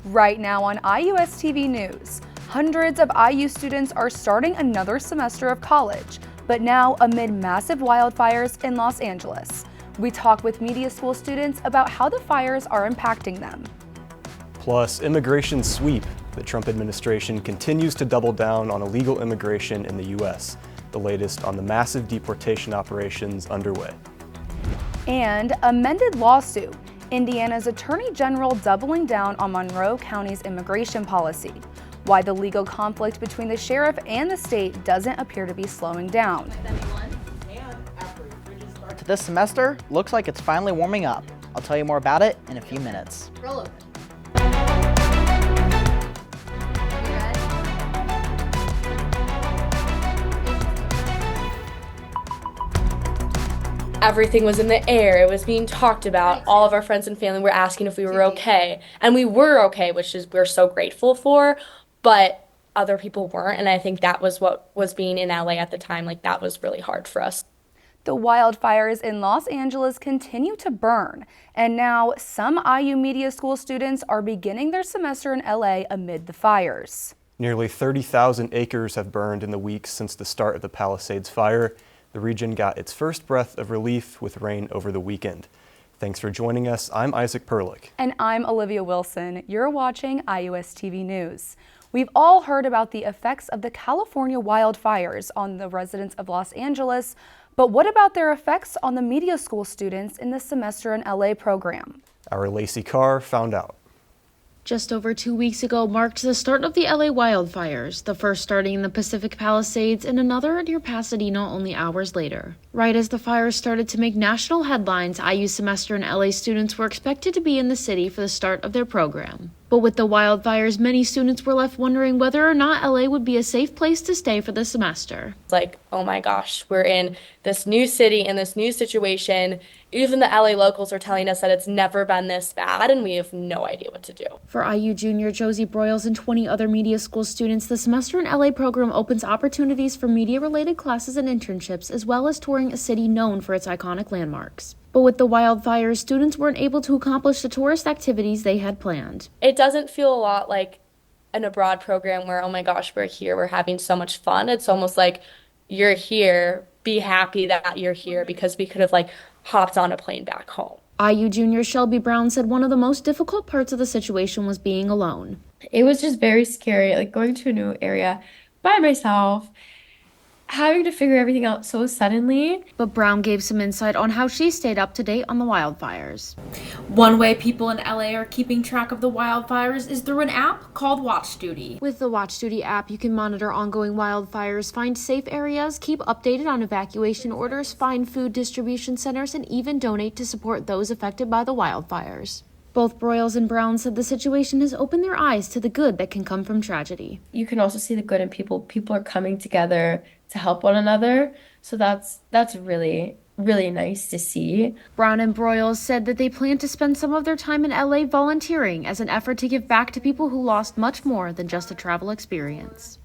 Right now on IUSTV News, hundreds of IU students are starting another semester of college, but now amid massive wildfires in Los Angeles. We talk with media school students about how the fires are impacting them. Plus, immigration sweep. The Trump administration continues to double down on illegal immigration in the U.S., the latest on the massive deportation operations underway. And amended lawsuit. Indiana's Attorney General doubling down on Monroe County's immigration policy. Why the legal conflict between the sheriff and the state doesn't appear to be slowing down. To this semester, looks like it's finally warming up. I'll tell you more about it in a few minutes. Everything was in the air. It was being talked about. All of our friends and family were asking if we were okay. And we were okay, which is we're so grateful for, but other people weren't. And I think that was what was being in LA at the time. Like, that was really hard for us. The wildfires in Los Angeles continue to burn, and now some IU Media School students are beginning their semester in LA amid the fires. Nearly 30,000 acres have burned in the weeks since the start of the Palisades fire. The region got its first breath of relief with rain over the weekend. Thanks for joining us. I'm Isaac Perlich. And I'm Alivia Wilson. You're watching IUSTV News. We've all heard about the effects of the California wildfires on the residents of Los Angeles, but what about their effects on the media school students in the Semester in LA program? Our Lacey Carr found out. Just over 2 weeks ago marked the start of the LA wildfires, the first starting in the Pacific Palisades and another near Pasadena only hours later. Right as the fires started to make national headlines, IU Semester in LA students were expected to be in the city for the start of their program. But with the wildfires, many students were left wondering whether or not LA would be a safe place to stay for the semester. It's like, oh my gosh, we're in this new city, in this new situation. Even the LA locals are telling us that it's never been this bad, and we have no idea what to do. For IU junior Josie Broyles and 20 other media school students, the Semester in LA program opens opportunities for media-related classes and internships, as well as touring a city known for its iconic landmarks. But with the wildfires, students weren't able to accomplish the tourist activities they had planned. It doesn't feel a lot like an abroad program where, oh my gosh, we're here, we're having so much fun. It's almost like, you're here, be happy that you're here, because we could have hopped on a plane back home. IU junior Shelby Brown said one of the most difficult parts of the situation was being alone. It was just very scary, going to a new area by myself, having to figure everything out so suddenly. But Brown gave some insight on how she stayed up to date on the wildfires. One way people in LA are keeping track of the wildfires is through an app called Watch Duty. With the Watch Duty app, you can monitor ongoing wildfires, find safe areas, keep updated on evacuation orders, find food distribution centers, and even donate to support those affected by the wildfires. Both Broyles and Brown said the situation has opened their eyes to the good that can come from tragedy. You can also see the good in people. People are coming together to help one another. So that's really, really nice to see. Brown and Broyles said that they plan to spend some of their time in LA volunteering as an effort to give back to people who lost much more than just a travel experience.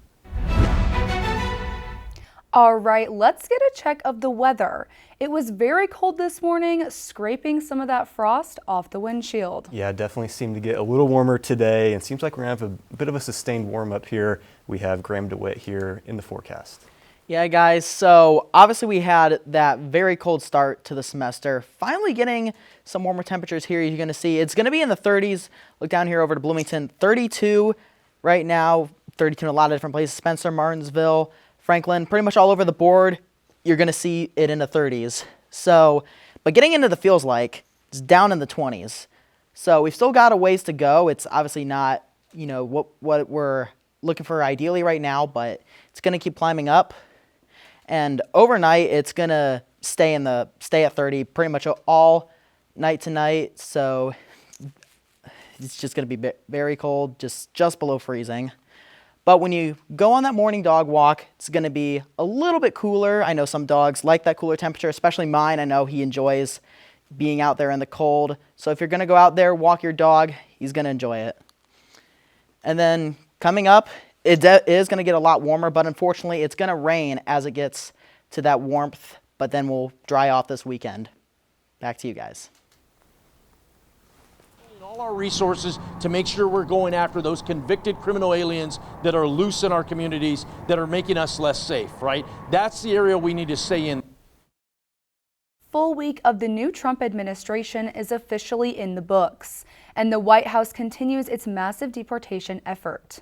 All right, let's get a check of the weather. It was very cold this morning, scraping some of that frost off the windshield. Yeah, it definitely seemed to get a little warmer today, and seems like we're going to have a bit of a sustained warm up here. We have Graham DeWitt here in the forecast. Yeah, guys, so obviously we had that very cold start to the semester. Finally getting some warmer temperatures here. You're going to see it's going to be in the 30s. Look down here over to Bloomington, 32 right now, 32 in a lot of different places. Spencer, Martinsville, Franklin, pretty much all over the board, you're going to see it in the 30s. So, but getting into the feels like, it's down in the 20s. So we've still got a ways to go. It's obviously not, what we're looking for ideally right now, but it's going to keep climbing up. And overnight, it's going to stay at 30 pretty much all night tonight. So it's just going to be very cold, just below freezing. But when you go on that morning dog walk, it's going to be a little bit cooler. I know some dogs like that cooler temperature, especially mine. I know he enjoys being out there in the cold. So if you're going to go out there, walk your dog, he's going to enjoy it. And then coming up, it is going to get a lot warmer, but unfortunately it's going to rain as it gets to that warmth, but then we'll dry off this weekend. Back to you guys. all our resources to make sure we're going after those convicted criminal aliens that are loose in our communities, that are making us less safe, right? That's the area we need to stay in. Full week of the new Trump administration is officially in the books, and the White House continues its massive deportation effort.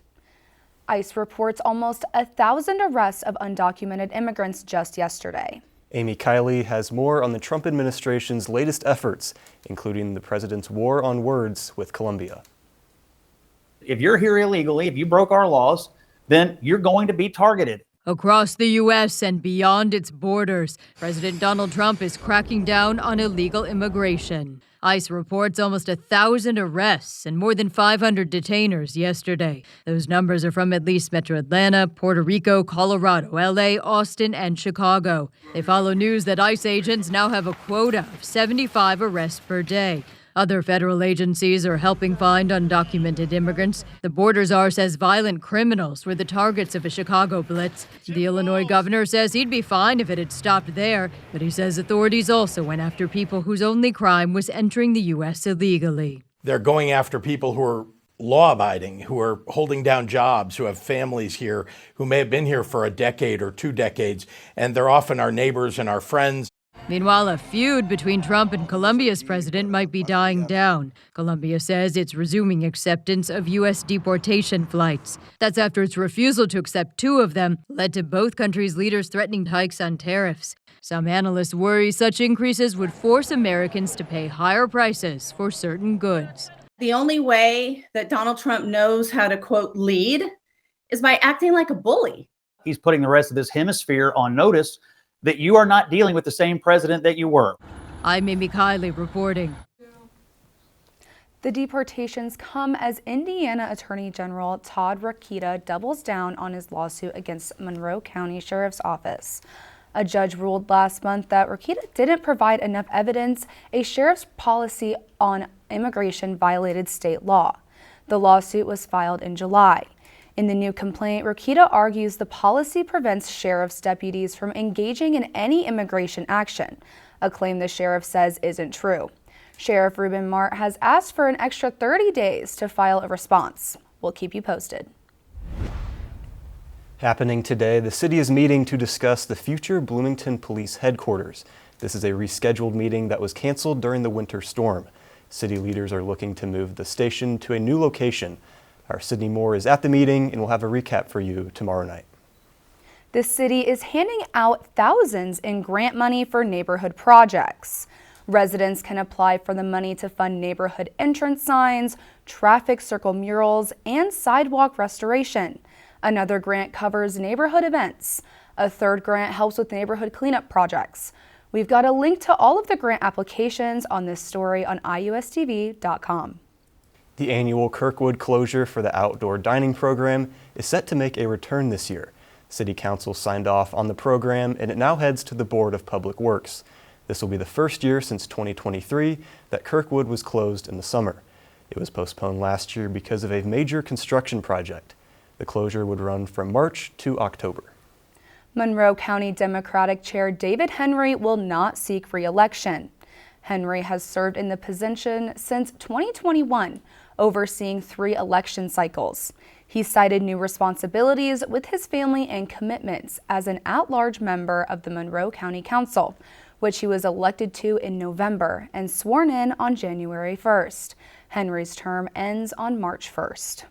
ICE reports almost 1,000 arrests of undocumented immigrants just yesterday. Amy Kiley has more on the Trump administration's latest efforts, including the president's war on words with Colombia. If you're here illegally, if you broke our laws, then you're going to be targeted. Across the U.S. and beyond its borders, President Donald Trump is cracking down on illegal immigration. ICE reports almost 1,000 arrests and more than 500 detainers yesterday. Those numbers are from at least Metro Atlanta, Puerto Rico, Colorado, L.A., Austin, and Chicago. They follow news that ICE agents now have a quota of 75 arrests per day. Other federal agencies are helping find undocumented immigrants. The border czar says violent criminals were the targets of a Chicago blitz. The Illinois governor says he'd be fine if it had stopped there, but he says authorities also went after people whose only crime was entering the U.S. illegally. They're going after people who are law-abiding, who are holding down jobs, who have families here, who may have been here for a decade or 2 decades, and they're often our neighbors and our friends. Meanwhile, a feud between Trump and Colombia's president might be dying down. Colombia says it's resuming acceptance of U.S. deportation flights. That's after its refusal to accept 2 of them led to both countries' leaders threatening hikes on tariffs. Some analysts worry such increases would force Americans to pay higher prices for certain goods. The only way that Donald Trump knows how to, quote, lead is by acting like a bully. He's putting the rest of this hemisphere on notice that you are not dealing with the same president that you were. I'm Amy Kiley reporting. The deportations come as Indiana Attorney General Todd Rokita doubles down on his lawsuit against Monroe County Sheriff's Office. A judge ruled last month that Rokita didn't provide enough evidence a sheriff's policy on immigration violated state law. The lawsuit was filed in July. In the new complaint, Rokita argues the policy prevents sheriff's deputies from engaging in any immigration action, a claim the sheriff says isn't true. Sheriff Ruben Mart has asked for an extra 30 days to file a response. We'll keep you posted. Happening today, the city is meeting to discuss the future Bloomington Police Headquarters. This is a rescheduled meeting that was canceled during the winter storm. City leaders are looking to move the station to a new location. Our Sydney Moore is at the meeting and we'll have a recap for you tomorrow night. The city is handing out thousands in grant money for neighborhood projects. Residents can apply for the money to fund neighborhood entrance signs, traffic circle murals, and sidewalk restoration. Another grant covers neighborhood events. A third grant helps with neighborhood cleanup projects. We've got a link to all of the grant applications on this story on IUSTV.com. The annual Kirkwood closure for the outdoor dining program is set to make a return this year. City Council signed off on the program and it now heads to the Board of Public Works. This will be the first year since 2023 that Kirkwood was closed in the summer. It was postponed last year because of a major construction project. The closure would run from March to October. Monroe County Democratic Chair David Henry will not seek re-election. Henry has served in the position since 2021, overseeing 3 election cycles. He cited new responsibilities with his family and commitments as an at-large member of the Monroe County Council, which he was elected to in November and sworn in on January 1st. Henry's term ends on March 1st.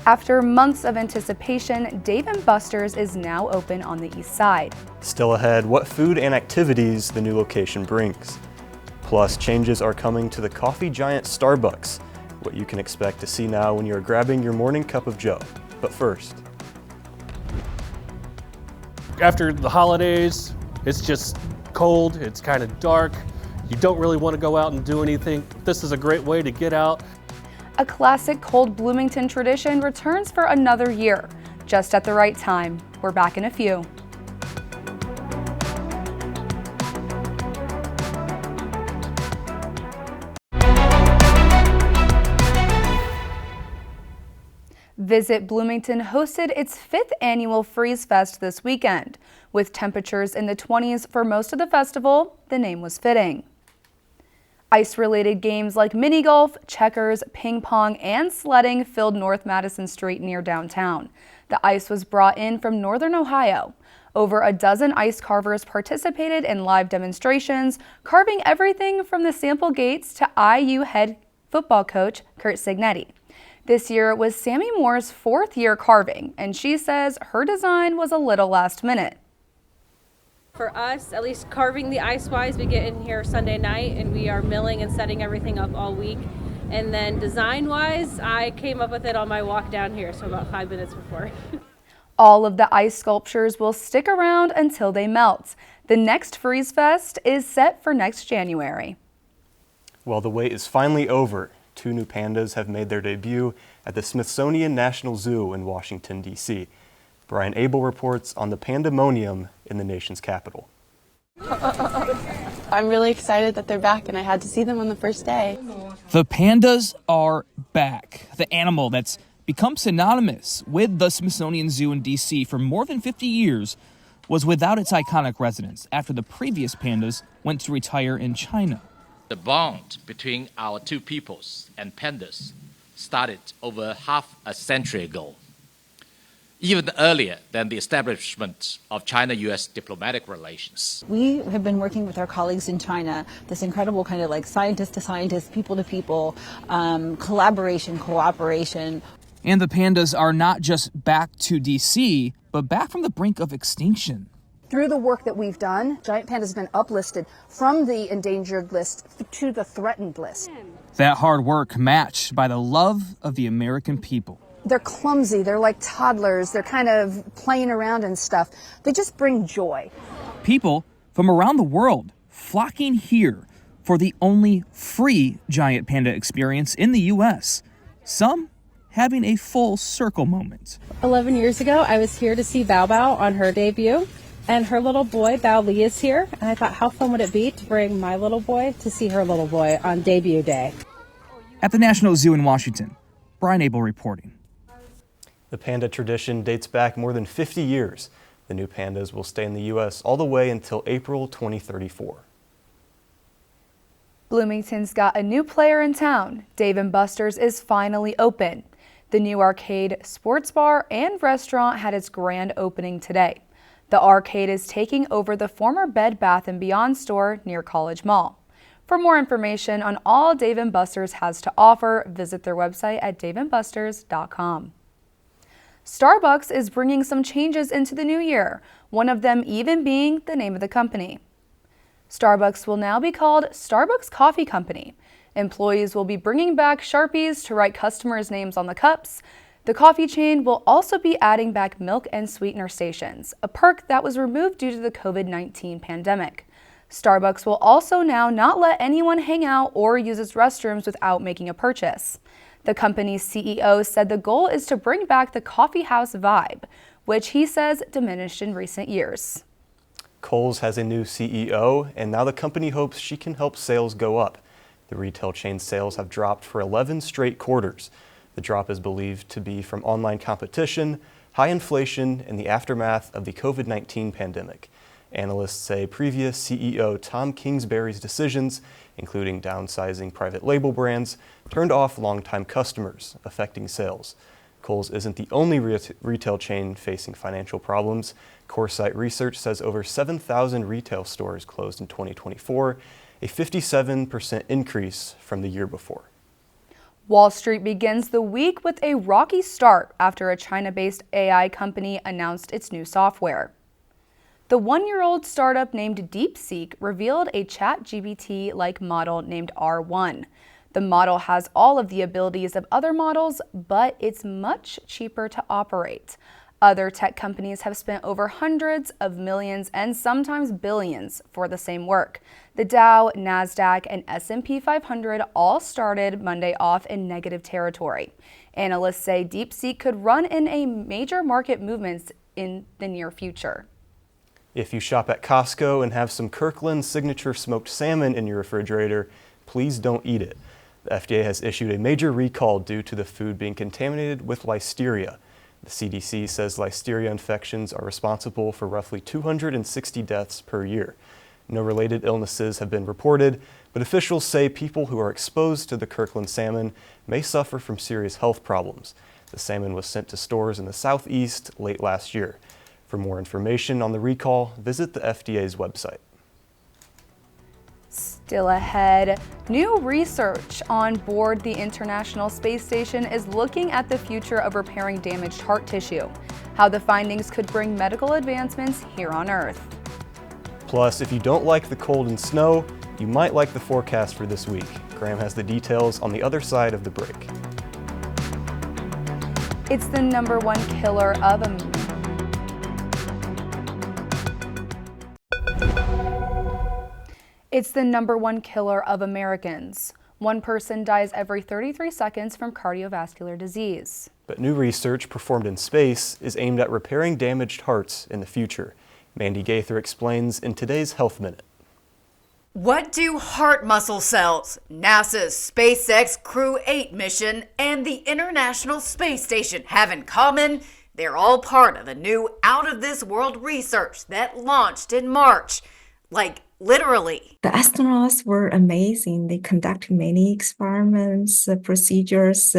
After months of anticipation, Dave & Buster's is now open on the east side. Still ahead, what food and activities the new location brings. Plus, changes are coming to the coffee giant Starbucks, what you can expect to see now when you're grabbing your morning cup of joe. But first, after the holidays, it's just cold, it's kind of dark. You don't really want to go out and do anything. This is a great way to get out. A classic cold Bloomington tradition returns for another year, just at the right time. We're back in a few. Visit Bloomington hosted its 5th annual Freeze Fest this weekend. With temperatures in the 20s for most of the festival, the name was fitting. Ice-related games like mini golf, checkers, ping pong, and sledding filled North Madison Street near downtown. The ice was brought in from northern Ohio. Over a dozen ice carvers participated in live demonstrations, carving everything from the sample gates to IU head football coach Kurt Signetti. This year was Sammy Moore's 4th year carving, and she says her design was a little last minute. For us, at least carving the ice-wise, we get in here Sunday night and we are milling and setting everything up all week. And then design-wise, I came up with it on my walk down here, so about 5 minutes before. All of the ice sculptures will stick around until they melt. The next Freeze Fest is set for next January. Well, the wait is finally over. 2 new pandas have made their debut at the Smithsonian National Zoo in Washington, D.C. Brian Abel reports on the pandemonium in the nation's capital. I'm really excited that they're back, and I had to see them on the first day. The pandas are back. The animal that's become synonymous with the Smithsonian Zoo in D.C. for more than 50 years was without its iconic residents after the previous pandas went to retire in China. The bond between our two peoples and pandas started over half a century ago, even earlier than the establishment of China-U.S. diplomatic relations. We have been working with our colleagues in China, this incredible kind of like scientist to scientist, people to people, collaboration, cooperation. And the pandas are not just back to D.C., but back from the brink of extinction. Through the work that we've done, giant pandas have been uplisted from the endangered list to the threatened list. That hard work matched by the love of the American people. They're clumsy, they're like toddlers, they're kind of playing around and stuff. They just bring joy. People from around the world flocking here for the only free giant panda experience in the U.S. Some having a full circle moment. 11 years ago, I was here to see Bao Bao on her debut, and her little boy, Bao Li, is here. And I thought, how fun would it be to bring my little boy to see her little boy on debut day? At the National Zoo in Washington, Brian Abel reporting. The panda tradition dates back more than 50 years. The new pandas will stay in the U.S. all the way until April 2034. Bloomington's got a new player in town. Dave & Buster's is finally open. The new arcade, sports bar, and restaurant had its grand opening today. The arcade is taking over the former Bed Bath & Beyond store near College Mall. For more information on all Dave & Buster's has to offer, visit their website at daveandbusters.com. Starbucks is bringing some changes into the new year, one of them even being the name of the company. Starbucks will now be called Starbucks Coffee Company. Employees will be bringing back Sharpies to write customers' names on the cups. The coffee chain will also be adding back milk and sweetener stations, a perk that was removed due to the COVID-19 pandemic. Starbucks will also now not let anyone hang out or use its restrooms without making a purchase. The company's CEO said the goal is to bring back the coffee house vibe, which he says diminished in recent years. Kohl's has a new CEO, and now the company hopes she can help sales go up. The retail chain's sales have dropped for 11 straight quarters. The drop is believed to be from online competition, high inflation, and the aftermath of the COVID-19 pandemic. Analysts say previous CEO Tom Kingsbury's decisions, including downsizing private label brands, turned off longtime customers, affecting sales. Kohl's isn't the only retail chain facing financial problems. Coresight Research says over 7,000 retail stores closed in 2024, a 57% increase from the year before. Wall Street begins the week with a rocky start after a China-based AI company announced its new software. The one-year-old startup named DeepSeek revealed a ChatGPT-like model named R1. The model has all of the abilities of other models, but it's much cheaper to operate. Other tech companies have spent over hundreds of millions and sometimes billions for the same work. The Dow, NASDAQ, and S&P 500 all started Monday off in negative territory. Analysts say DeepSeek could run in a major market movements in the near future. If you shop at Costco and have some Kirkland signature smoked salmon in your refrigerator, please don't eat it. The FDA has issued a major recall due to the food being contaminated with listeria. The CDC says listeria infections are responsible for roughly 260 deaths per year. No related illnesses have been reported, but officials say people who are exposed to the Kirkland salmon may suffer from serious health problems. The salmon was sent to stores in the southeast late last year. For more information on the recall, visit the FDA's website. Still ahead, new research on board the International Space Station is looking at the future of repairing damaged heart tissue, how the findings could bring medical advancements here on Earth. Plus, if you don't like the cold and snow, you might like the forecast for this week. Graham has the details on the other side of the break. It's the #1 killer of It's the #1 killer of Americans. One person dies every 33 seconds from cardiovascular disease. But new research performed in space is aimed at repairing damaged hearts in the future. Mandy Gaither explains in today's Health Minute. What do heart muscle cells, NASA's SpaceX Crew 8 mission, and the International Space Station have in common? They're all part of a new out-of-this-world research that launched in March. Like, literally. The astronauts were amazing. They conducted many experiments, procedures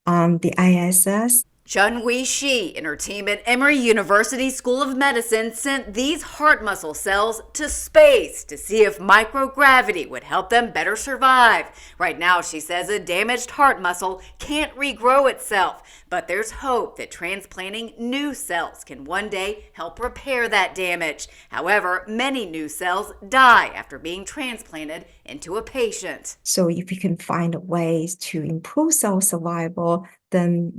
on the ISS. Chun-Wei Shi and her team at Emory University School of Medicine sent these heart muscle cells to space to see if microgravity would help them better survive. Right now, she says a damaged heart muscle can't regrow itself, but there's hope that transplanting new cells can one day help repair that damage. However, many new cells die after being transplanted into a patient. So if you can find ways to improve cell survival, then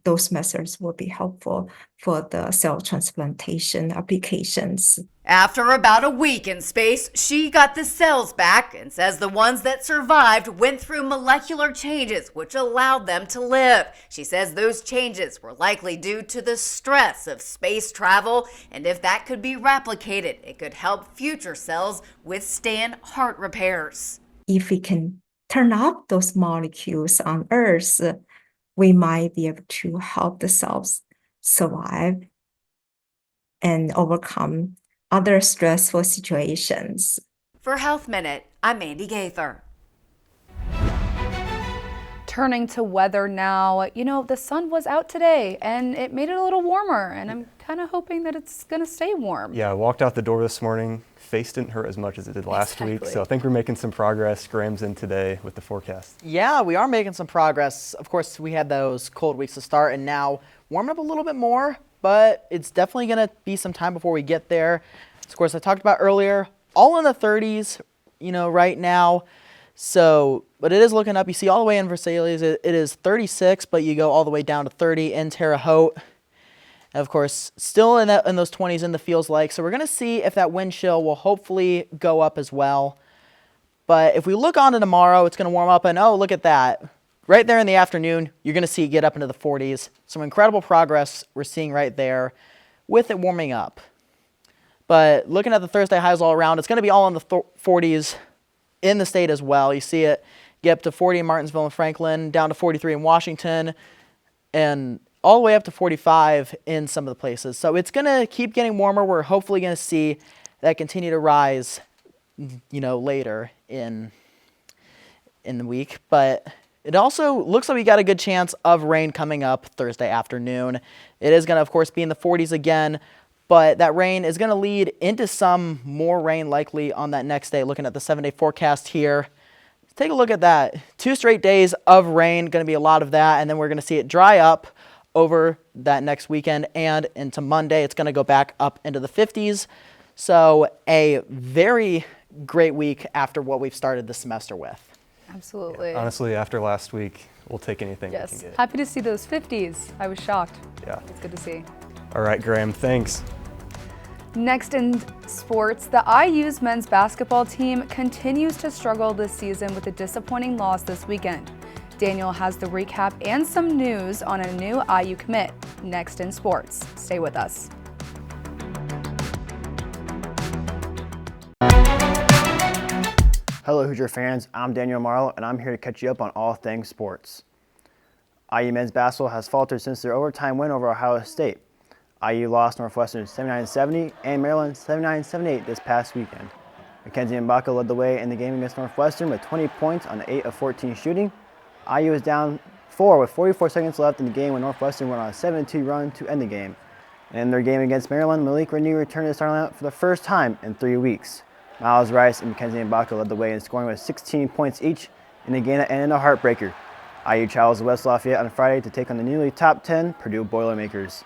those methods will be helpful for the cell transplantation applications. After about a week in space, she got the cells back and says the ones that survived went through molecular changes which allowed them to live. She says those changes were likely due to the stress of space travel, and if that could be replicated, it could help future cells withstand heart repairs. If we can turn off those molecules on Earth, we might be able to help the cells survive and overcome other stressful situations. For Health Minute, I'm Mandy Gaither. Turning to weather now, you know, the sun was out today and it made it a little warmer, and I'm kind of hoping that it's going to stay warm. Yeah, I walked out the door this morning. Face didn't hurt as much as it did last week, so I think we're making some progress. Graham's in today with the forecast. Yeah, we are making some progress. Of course, we had those cold weeks to start, and now warming up a little bit more, but it's definitely going to be some time before we get there. Of course, I talked about earlier, all in the 30s, you know, right now. So, but it is looking up. You see all the way in Versailles, it is 36, but you go all the way down to 30 in Terre Haute. And of course, still in those 20s in the feels like. So we're going to see if that wind chill will hopefully go up as well. But if we look on to tomorrow, it's going to warm up, and oh, look at that. Right there in the afternoon, you're going to see it get up into the 40s. Some incredible progress we're seeing right there with it warming up. But looking at the Thursday highs all around, it's going to be all in the 40s in the state as well. You see it get up to 40 in Martinsville and Franklin, down to 43 in Washington, and all the way up to 45 in some of the places. So it's going to keep getting warmer. We're hopefully going to see that continue to rise, you know, later in the week. But it also looks like we got a good chance of rain coming up Thursday afternoon. It is going to, of course, be in the 40s again, but that rain is going to lead into some more rain likely on that next day. Looking at the 7-day forecast here, take a look at that. 2 straight days of rain, going to be a lot of that, and then we're going to see it dry up over that next weekend and into Monday. It's going to go back up into the 50s. So a very great week after what we've started the semester with. Absolutely. Yeah, honestly, after last week, we'll take anything we can Yes, get. happy to see those 50s. I was shocked. Yeah. It's good to see. All right, Graham, thanks. Next in sports, the IU's men's basketball team continues to struggle this season with a disappointing loss this weekend. Daniel has the recap and some news on a new IU commit. Next in sports. Stay with us. Hello Hoosier fans, I'm Daniel Marlowe and I'm here to catch you up on all things sports. IU men's basketball has faltered since their overtime win over Ohio State. IU lost Northwestern 79-70 and Maryland 79-78 this past weekend. Mackenzie Mbaka led the way in the game against Northwestern with 20 points on 8 of 14 shooting. IU was down 4 with 44 seconds left in the game when Northwestern went on a 7-2 run to end the game. And in their game against Maryland, Malik Renew returned to the starting lineup for the first time in 3 weeks. Miles Rice and Mackenzie Mbaka led the way in scoring with 16 points each in a game that ended in a heartbreaker. IU travels to West Lafayette on Friday to take on the newly top 10 Purdue Boilermakers.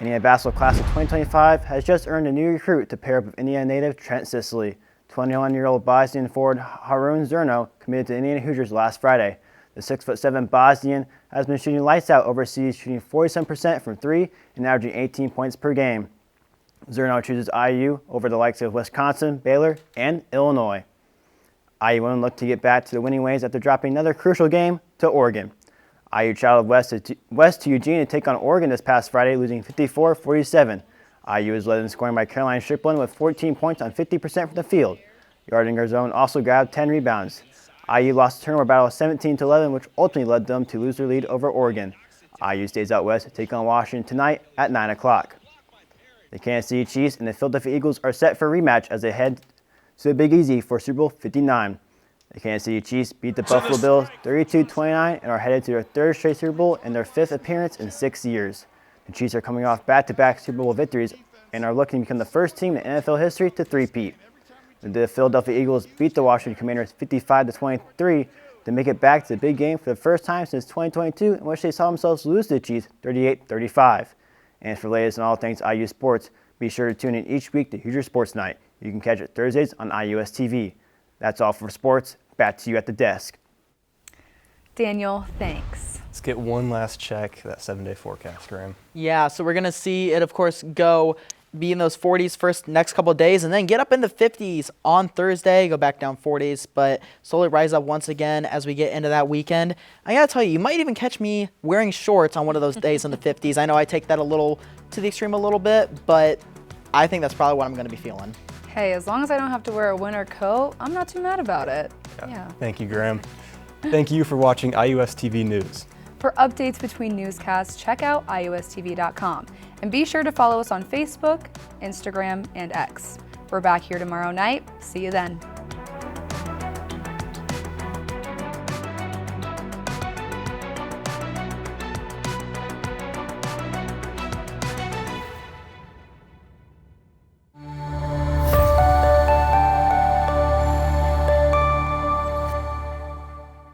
Indiana basketball class of 2025 has just earned a new recruit to pair up with Indiana native Trent Sicily. 21-year-old Bosnian forward Harun Zerno committed to Indiana Hoosiers last Friday. The 6'7" Bosnian has been shooting lights out overseas, shooting 47% from 3 and averaging 18 points per game. Zerno chooses IU over the likes of Wisconsin, Baylor, and Illinois. IU will look to get back to the winning ways after dropping another crucial game to Oregon. IU traveled west to Eugene to take on Oregon this past Friday, losing 54-47. IU is led in scoring by Caroline Shiplin with 14 points on 50% from the field. Yardinger's own also grabbed 10 rebounds. IU lost the turnover battle 17-11, which ultimately led them to lose their lead over Oregon. IU stays out west to take on Washington tonight at 9 o'clock. The Kansas City Chiefs and the Philadelphia Eagles are set for a rematch as they head to the Big Easy for Super Bowl 59. The Kansas City Chiefs beat the Buffalo Bills 32-29 and are headed to their third straight Super Bowl and their fifth appearance in 6 years. The Chiefs are coming off back-to-back Super Bowl victories and are looking to become the first team in NFL history to three-peat. The Philadelphia Eagles beat the Washington Commanders 55-23 to make it back to the big game for the first time since 2022, in which they saw themselves lose to the Chiefs 38-35. And for the latest on all things IU sports, be sure to tune in each week to Hoosier Sports Night. You can catch it Thursdays on IUSTV. That's all for sports. Back to you at the desk. Daniel, thanks. Let's get one last check, that 7-day forecast, Graham. Yeah, so we're going to see it, of course, be in those 40s next couple of days, and then get up in the 50s on Thursday, go back down 40s, but slowly rise up once again as we get into that weekend. I got to tell you, you might even catch me wearing shorts on one of those days in the 50s. I know I take that a little to the extreme a little bit, but I think that's probably what I'm going to be feeling. Hey, as long as I don't have to wear a winter coat, I'm not too mad about it. Yeah. Thank you, Graham. Thank you for watching IUSTV News. For updates between newscasts, check out IUSTV.com. And be sure to follow us on Facebook, Instagram, and X. We're back here tomorrow night. See you then.